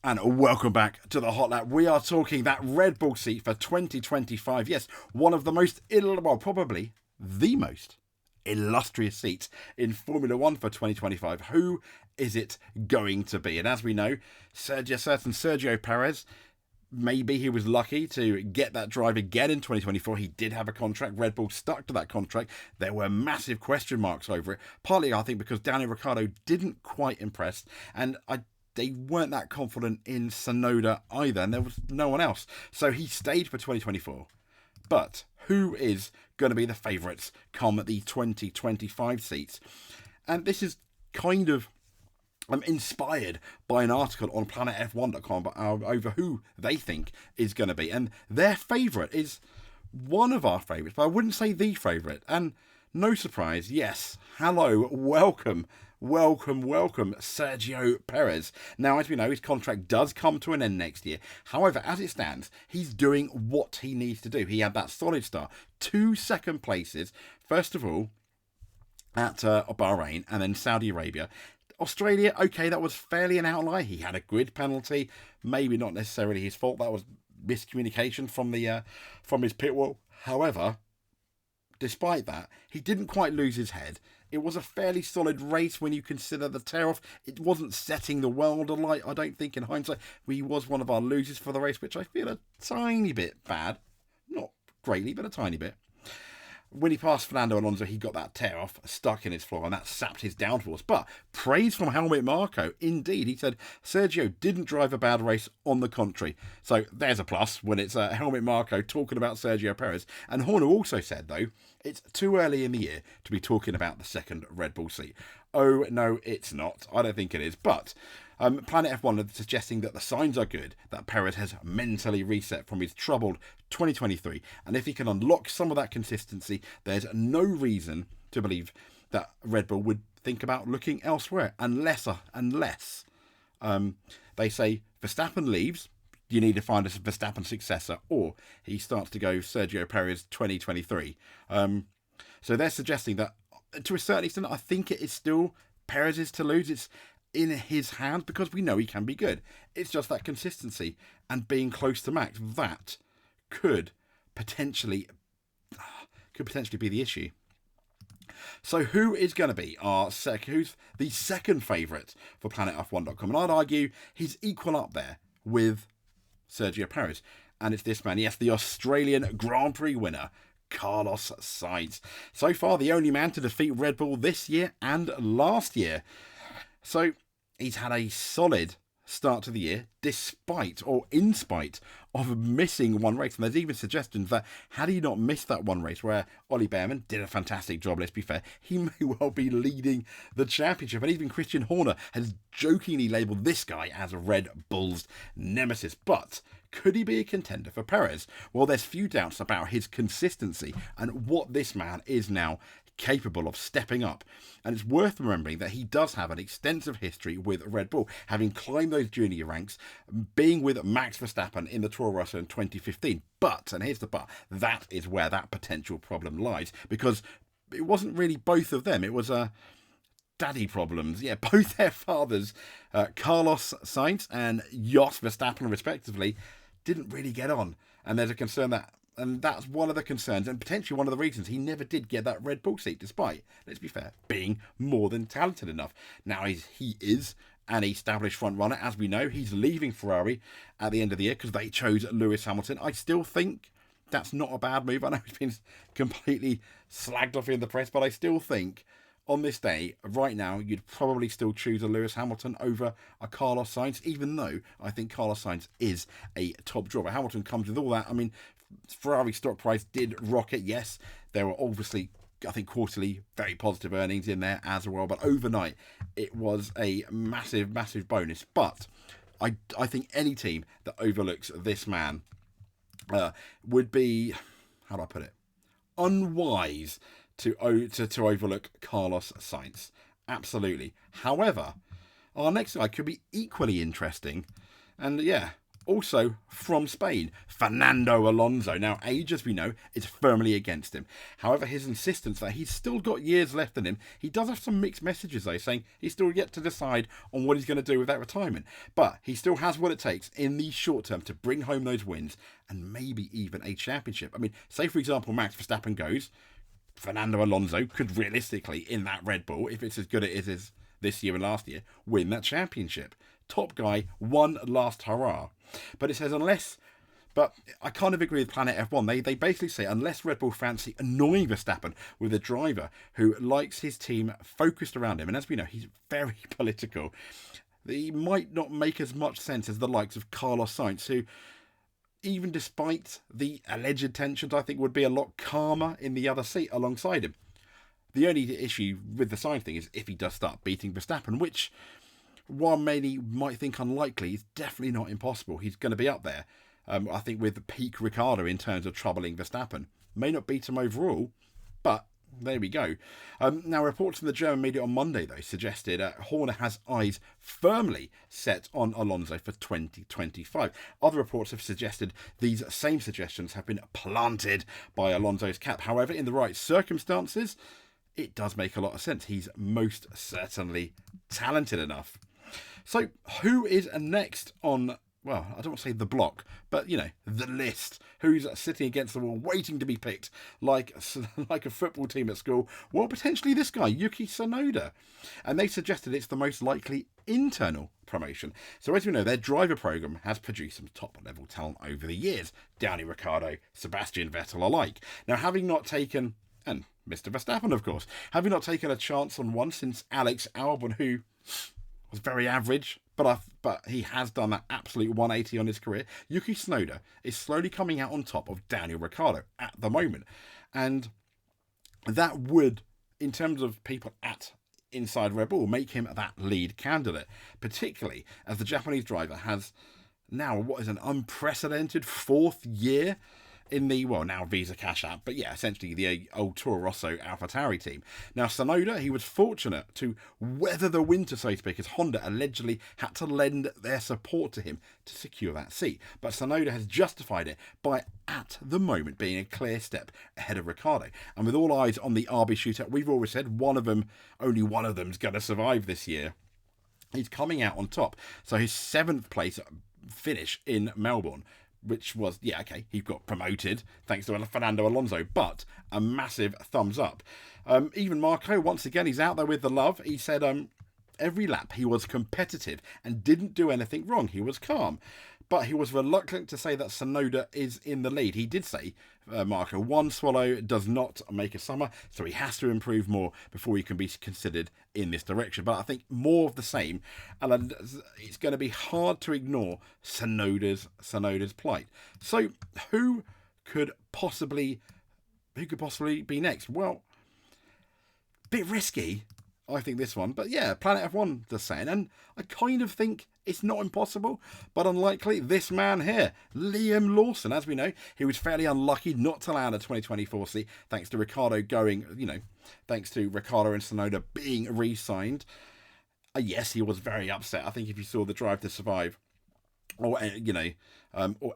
And welcome back to the Hot Lap. We are talking that Red Bull seat for 2025. Yes, one of the most, probably the most illustrious seats in Formula One for 2025. Who is it going to be? And as we know, certain Sergio Perez, maybe he was lucky to get that drive again in 2024. He did have a contract. Red Bull stuck to that contract. There were massive question marks over it. Partly, I think, because Daniel Ricciardo didn't quite impress. And they weren't that confident in Tsunoda either. And there was no one else. So he stayed for 2024. But who is going to be the favourites come the 2025 seats? And this is kind of inspired by an article on planetf1.com over who they think is going to be. And their favourite is one of our favourites, but I wouldn't say the favourite. And no surprise, yes, hello, welcome, Sergio Perez. Now, as we know, his contract does come to an end next year. However, as it stands, he's doing what he needs to do. He had that solid start, 2 second places, first of all, at Bahrain and then Saudi Arabia. Australia, okay, that was fairly an outlier. He had a grid penalty, maybe not necessarily his fault. That was miscommunication from his pit wall. However, despite that, he didn't quite lose his head. It was a fairly solid race when you consider the tear-off. It wasn't setting the world alight, I don't think, in hindsight. He was one of our losers for the race, which I feel a tiny bit bad. Not greatly, but a tiny bit. When he passed Fernando Alonso, he got that tear-off stuck in his floor, and that sapped his downforce. But praise from Helmut Marko. Indeed, he said Sergio didn't drive a bad race, on the contrary. So there's a plus when it's Helmut Marko talking about Sergio Perez. And Horner also said, though, it's too early in the year to be talking about the second Red Bull seat. Oh, no, it's not. I don't think it is. But Planet F1 are suggesting that the signs are good, that Perez has mentally reset from his troubled 2023. And if he can unlock some of that consistency, there's no reason to believe that Red Bull would think about looking elsewhere. Unless they say Verstappen leaves, you need to find a Verstappen successor, or he starts to go Sergio Perez 2023. So they're suggesting that, to a certain extent, I think it is still Perez's to lose. It's in his hands because we know he can be good. It's just that consistency and being close to max that could potentially be the issue. So who is going to be who's the second favourite for planetf1.com? And I'd argue he's equal up there with Sergio Perez. And it's this man, yes, the Australian Grand Prix winner, Carlos Sainz. So far, the only man to defeat Red Bull this year and last year. So he's had a solid start to the year, in spite of missing one race. And there's even suggestions that had he not missed that one race where Ollie Behrman did a fantastic job, let's be fair, he may well be leading the championship. And even Christian Horner has jokingly labelled this guy as a Red Bull's nemesis. But could he be a contender for Perez? Well, there's few doubts about his consistency and what this man is now capable of stepping up. And it's worth remembering that he does have an extensive history with Red Bull, having climbed those junior ranks, being with Max Verstappen in the Toro Rosso in 2015. But, and here's the but, that is where that potential problem lies, because it wasn't really both of them. It was daddy problems. Yeah, both their fathers, Carlos Sainz and Jos Verstappen, respectively, didn't really get on. And there's a concern and that's one of the concerns and potentially one of the reasons he never did get that Red Bull seat, despite, let's be fair, being more than talented enough. Now he is an established front runner. As we know, he's leaving Ferrari at the end of the year because they chose Lewis Hamilton. I still think that's not a bad move. I know he's been completely slagged off in the press, but I still think on this day, right now, you'd probably still choose a Lewis Hamilton over a Carlos Sainz, even though I think Carlos Sainz is a top draw. But Hamilton comes with all that. I mean, Ferrari stock price did rocket, yes. There were obviously, I think, quarterly very positive earnings in there as well. But overnight, it was a massive, massive bonus. But I think any team that overlooks this man would be, how do I put it, unwise to overlook Carlos Sainz. Absolutely. However, our next guy could be equally interesting. And yeah, Also from Spain, Fernando Alonso. Now, age, as we know, is firmly against him. However, his insistence that he's still got years left in him, he does have some mixed messages, though, saying he's still yet to decide on what he's going to do with that retirement. But he still has what it takes in the short term to bring home those wins and maybe even a championship. I mean, say, for example, Max Verstappen goes, Fernando Alonso could realistically, in that Red Bull, if it's as good as it is this year and last year, win that championship. Top guy, one last hurrah. But it says but I kind of agree with Planet F1. They basically say unless Red Bull fancy annoying Verstappen with a driver who likes his team focused around him, and as we know, he's very political, he might not make as much sense as the likes of Carlos Sainz, who, even despite the alleged tensions, I think would be a lot calmer in the other seat alongside him. The only issue with the Sainz thing is if he does start beating Verstappen, which, while many might think unlikely, is definitely not impossible. He's going to be up there, I think, with peak Ricciardo in terms of troubling Verstappen. May not beat him overall, but there we go. Now, reports from the German media on Monday, though, suggested Horner has eyes firmly set on Alonso for 2025. Other reports have suggested these same suggestions have been planted by Alonso's cap. However, in the right circumstances, it does make a lot of sense. He's most certainly talented enough. So, who is next on, well, I don't want to say the block, but, you know, the list? Who's sitting against the wall, waiting to be picked, like a football team at school? Well, potentially this guy, Yuki Tsunoda. And they suggested it's the most likely internal promotion. So, as we know, their driver program has produced some top-level talent over the years. Daniel Ricciardo, Sebastian Vettel alike. Now, having not taken, and Mr. Verstappen, of course, having not taken a chance on one since Alex Albon, who was very average, but he has done that absolute 180 on his career. Yuki Tsunoda is slowly coming out on top of Daniel Ricciardo at the moment. And that would, in terms of people at inside Red Bull, make him that lead candidate, particularly as the Japanese driver has now what is an unprecedented fourth year in the, well, now Visa Cash App, but yeah, essentially the old Toro Rosso AlphaTauri team. Now, Tsunoda, he was fortunate to weather the winter, so to speak, as Honda allegedly had to lend their support to him to secure that seat. But Tsunoda has justified it by, at the moment, being a clear step ahead of Ricciardo. And with all eyes on the RB shootout, we've always said only one of them's going to survive this year. He's coming out on top. So his 7th place finish in Melbourne, which was, yeah, okay, he got promoted thanks to Fernando Alonso, but a massive thumbs up. Even Marco, once again, he's out there with the love. He said every lap he was competitive and didn't do anything wrong. He was calm. But he was reluctant to say that Tsunoda is in the lead. He did say, Marco, one swallow does not make a summer, so he has to improve more before he can be considered in this direction. But I think more of the same, and it's going to be hard to ignore Tsunoda's plight. So who could possibly be next? Well, bit risky, I think, this one. But yeah, Planet F1 just saying. And I kind of think it's not impossible, but unlikely. This man here, Liam Lawson, as we know, he was fairly unlucky not to land a 2024 seat, thanks to Ricciardo thanks to Ricciardo and Tsunoda being re-signed. Yes, he was very upset. I think if you saw the Drive to Survive, or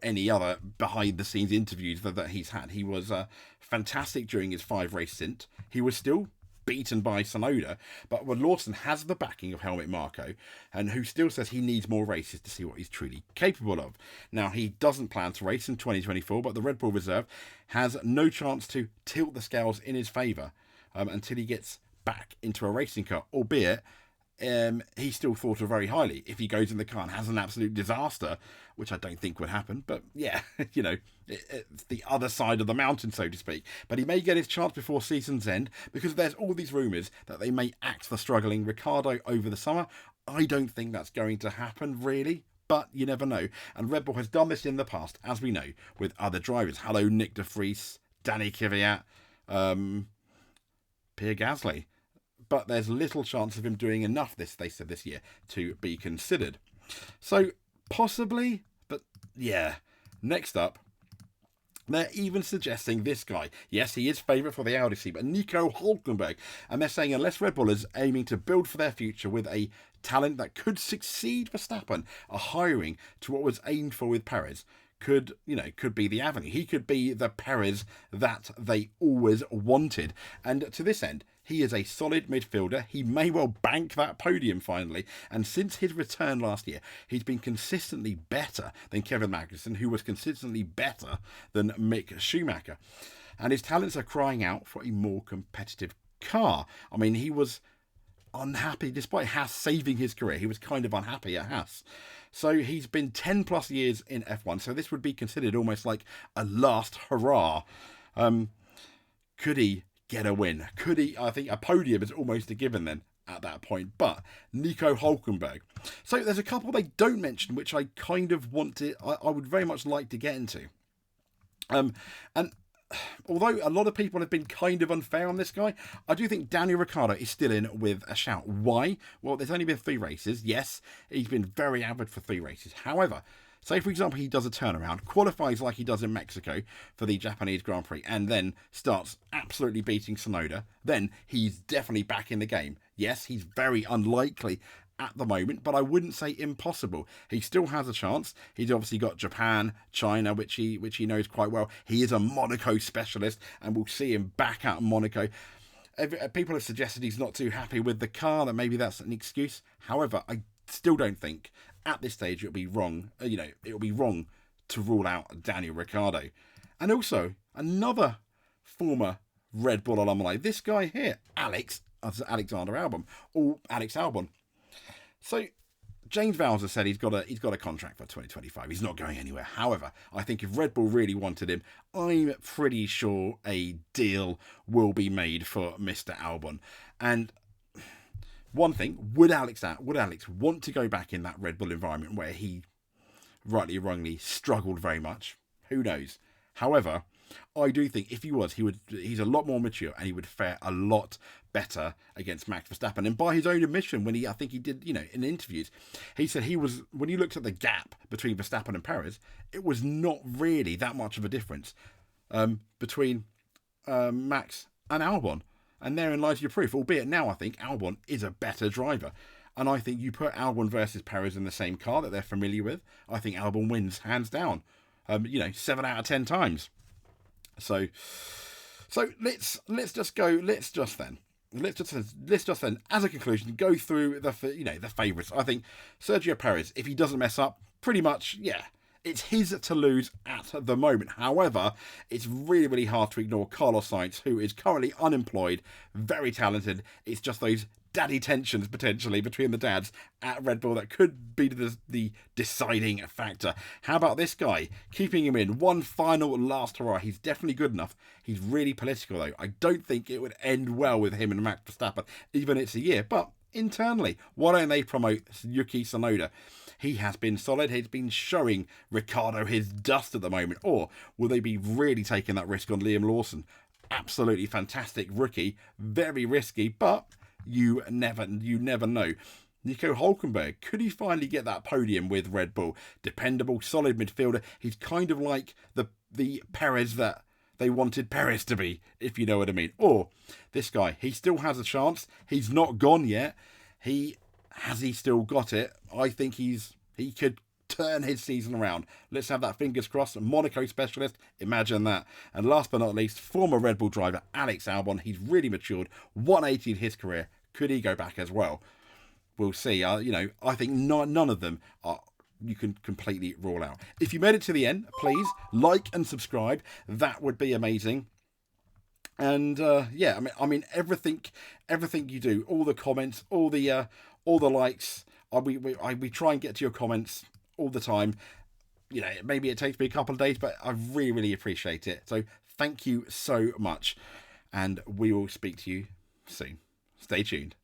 any other behind-the-scenes interviews that he's had, he was fantastic during his 5-race stint. He was still beaten by Tsunoda, but when Lawson has the backing of Helmut Marko, and who still says he needs more races to see what he's truly capable of. Now, he doesn't plan to race in 2024, but the Red Bull Reserve has no chance to tilt the scales in his favour until he gets back into a racing car, albeit he's still thought of very highly. If he goes in the car and has an absolute disaster, which I don't think would happen, but yeah, it's the other side of the mountain, so to speak. But he may get his chance before season's end, because there's all these rumours that they may axe the struggling Ricciardo over the summer. I don't think that's going to happen, really, but you never know. And Red Bull has done this in the past, as we know, with other drivers. Hello, Nick de Vries, Danny Kvyat, Pierre Gasly. But there's little chance of him doing enough, they said this year, to be considered. So, possibly, but yeah. Next up, They're even suggesting this guy. Yes, he is favourite for the Audi seat, but Nico Hulkenberg. And they're saying unless Red Bull is aiming to build for their future with a talent that could succeed Verstappen, a hiring to what was aimed for with Perez could be the avenue. He could be the Perez that they always wanted. And to this end, he is a solid midfielder. He may well bank that podium finally. And since his return last year, he's been consistently better than Kevin Magnussen, who was consistently better than Mick Schumacher. And his talents are crying out for a more competitive car. I mean, he was unhappy, despite Haas saving his career. He was kind of unhappy at Haas. So he's been 10 plus years in F1. So this would be considered almost like a last hurrah. Could he get a win? Could he? I think a podium is almost a given then at that point. But Nico Hulkenberg. So there's a couple they don't mention, which I kind of want to, I would very much like to get into. And although a lot of people have been kind of unfair on this guy, I do think Daniel Ricciardo is still in with a shout. Why? Well, there's only been 3 races. Yes, he's been very avid for 3 races. However, say, for example, he does a turnaround, qualifies like he does in Mexico for the Japanese Grand Prix, and then starts absolutely beating Tsunoda, then he's definitely back in the game. Yes, he's very unlikely at the moment, but I wouldn't say impossible. He still has a chance. He's obviously got Japan, China, which he knows quite well. He is a Monaco specialist, and we'll see him back at Monaco. People have suggested he's not too happy with the car, that maybe that's an excuse. However, I still don't think at this stage it would be wrong. It would be wrong to rule out Daniel Ricciardo. And also another former Red Bull alumni, this guy here, Alex Albon. So James Vowles has said he's got a contract for 2025. He's not going anywhere. However, I think if Red Bull really wanted him, I'm pretty sure a deal will be made for Mr. Albon. And one thing, would Alex want to go back in that Red Bull environment where he, rightly or wrongly, struggled very much? Who knows? However, I do think if he was, he's a lot more mature and he would fare a lot better against Max Verstappen. And by his own admission, I think he did, in interviews, he said when he looked at the gap between Verstappen and Perez, it was not really that much of a difference between Max and Albon. And therein lies your proof, albeit now I think Albon is a better driver. And I think you put Albon versus Perez in the same car that they're familiar with, I think Albon wins hands down. 7 out of 10 times. So let's just then, as a conclusion, go through the favourites. I think Sergio Perez, if he doesn't mess up, pretty much, it's his to lose at the moment. However, it's really, really hard to ignore Carlos Sainz, who is currently unemployed, very talented. It's just those daddy tensions potentially between the dads at Red Bull that could be the deciding factor. How about this guy? Keeping him in one final last hurrah. He's definitely good enough. He's really political though. I don't think it would end well with him and Max Verstappen, even it's a year. But internally, why don't they promote Yuki Tsunoda? He has been solid. He's been showing Ricciardo his dust at the moment. Or will they be really taking that risk on Liam Lawson? Absolutely fantastic rookie. Very risky, but you never know. Nico Hulkenberg, could he finally get that podium with Red Bull? Dependable, solid midfielder. He's kind of like the Perez that they wanted Perez to be, if you know what I mean. Or this guy, he still has a chance. He's not gone yet. Has he still got it? I think he could turn his season around. Let's have that fingers crossed. Monaco specialist, imagine that. And last but not least, former Red Bull driver Alex Albon. He's really matured, 180 in his career. Could he go back as well? We'll see. I think none of them are you can completely rule out. If you made it to the end, please like and subscribe. That would be amazing. And I mean everything you do, all the comments, all the likes. We try and get to your comments all the time. Maybe it takes me a couple of days, but I really, really appreciate it. So thank you so much, and we will speak to you soon. Stay tuned.